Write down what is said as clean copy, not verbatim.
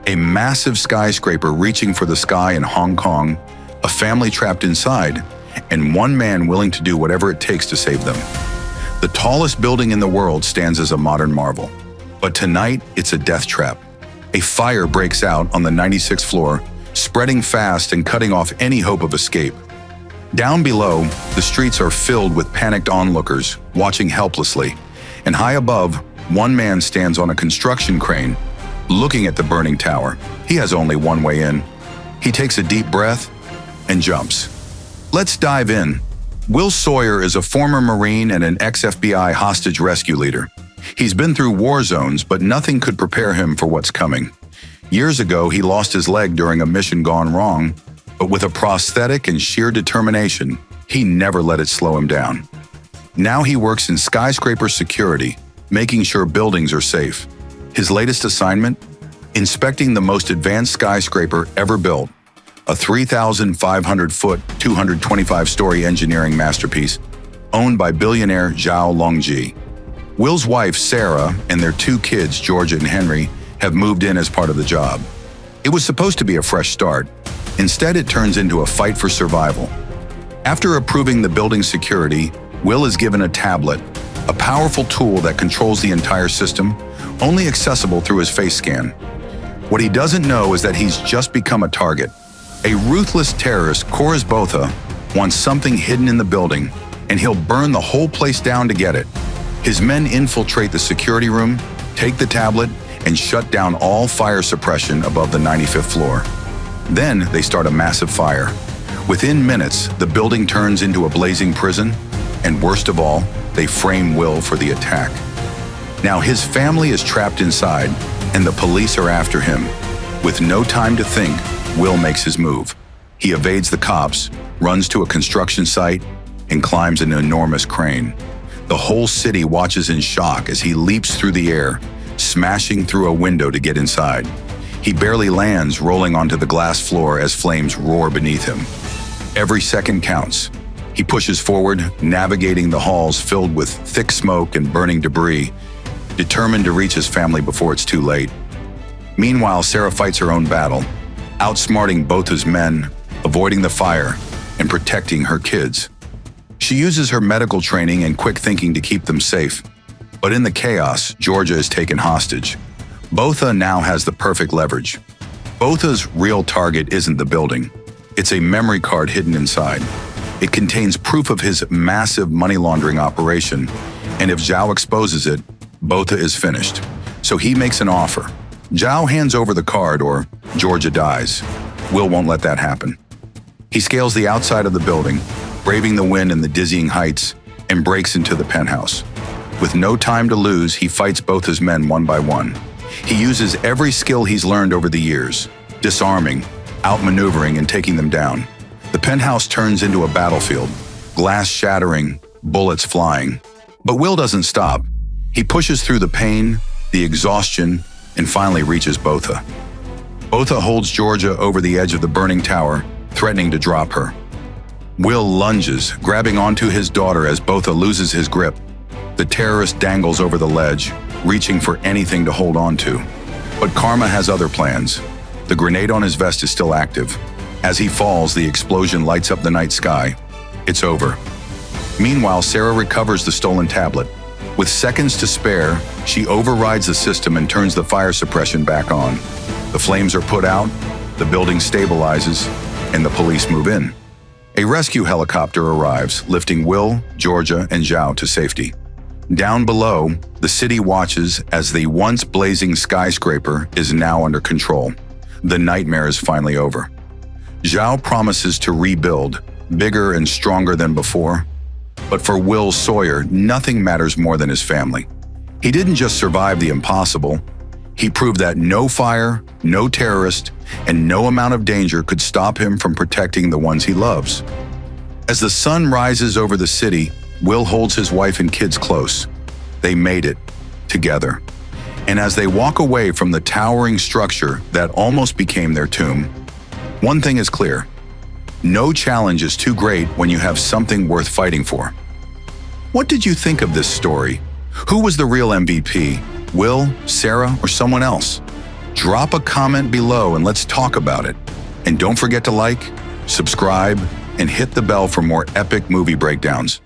A massive skyscraper reaching for the sky in Hong Kong, a family trapped inside, and one man willing to do whatever it takes to save them. The tallest building in the world stands as a modern marvel. But tonight, it's a death trap. A fire breaks out on the 96th floor, spreading fast and cutting off any hope of escape. Down below, the streets are filled with panicked onlookers, watching helplessly. And high above, one man stands on a construction crane, looking at the burning tower. He has only one way in. He takes a deep breath and jumps. Let's dive in. Will Sawyer is a former Marine and an ex-FBI hostage rescue leader. He's been through war zones, but nothing could prepare him for what's coming. Years ago, he lost his leg during a mission gone wrong, but with a prosthetic and sheer determination, he never let it slow him down. Now he works in skyscraper security, making sure buildings are safe. His latest assignment? Inspecting the most advanced skyscraper ever built, a 3,500-foot, 225-story engineering masterpiece owned by billionaire Zhao Longji. Will's wife, Sarah, and their two kids, Georgia and Henry, have moved in as part of the job. It was supposed to be a fresh start. Instead, it turns into a fight for survival. After approving the building's security, Will is given a tablet, a powerful tool that controls the entire system, only accessible through his face scan. What he doesn't know is that he's just become a target. A ruthless terrorist, Koris Botha, wants something hidden in the building, and he'll burn the whole place down to get it. His men infiltrate the security room, take the tablet, and shut down all fire suppression above the 95th floor. Then they start a massive fire. Within minutes, the building turns into a blazing prison, and worst of all, they frame Will for the attack. Now his family is trapped inside, and the police are after him. With no time to think, Will makes his move. He evades the cops, runs to a construction site, and climbs an enormous crane. The whole city watches in shock as he leaps through the air, smashing through a window to get inside. He barely lands, rolling onto the glass floor as flames roar beneath him. Every second counts. He pushes forward, navigating the halls filled with thick smoke and burning debris, determined to reach his family before it's too late. Meanwhile, Sarah fights her own battle, outsmarting both his men, avoiding the fire, and protecting her kids. She uses her medical training and quick thinking to keep them safe. But in the chaos, Georgia is taken hostage. Botha now has the perfect leverage. Botha's real target isn't the building. It's a memory card hidden inside. It contains proof of his massive money laundering operation, and if Zhao exposes it, Botha is finished. So he makes an offer. Zhao hands over the card or Georgia dies. Will won't let that happen. He scales the outside of the building, braving the wind and the dizzying heights, and breaks into the penthouse. With no time to lose, he fights both his men one by one. He uses every skill he's learned over the years, disarming, outmaneuvering, and taking them down. The penthouse turns into a battlefield, glass shattering, bullets flying. But Will doesn't stop. He pushes through the pain, the exhaustion, and finally reaches Botha. Botha holds Georgia over the edge of the burning tower, threatening to drop her. Will lunges, grabbing onto his daughter as Botha loses his grip. The terrorist dangles over the ledge, reaching for anything to hold on to. But Karma has other plans. The grenade on his vest is still active. As he falls, the explosion lights up the night sky. It's over. Meanwhile, Sarah recovers the stolen tablet. With seconds to spare, she overrides the system and turns the fire suppression back on. The flames are put out, the building stabilizes, and the police move in. A rescue helicopter arrives, lifting Will, Georgia, and Zhao to safety. Down below, the city watches as the once blazing skyscraper is now under control. The nightmare is finally over. Zhao promises to rebuild, bigger and stronger than before. But for Will Sawyer, nothing matters more than his family. He didn't just survive the impossible. He proved that no fire, no terrorist, and no amount of danger could stop him from protecting the ones he loves. As the sun rises over the city, Will holds his wife and kids close. They made it, together. And as they walk away from the towering structure that almost became their tomb, one thing is clear. No challenge is too great when you have something worth fighting for. What did you think of this story? Who was the real MVP? Will, Sarah, or someone else? Drop a comment below and let's talk about it. And don't forget to like, subscribe, and hit the bell for more epic movie breakdowns.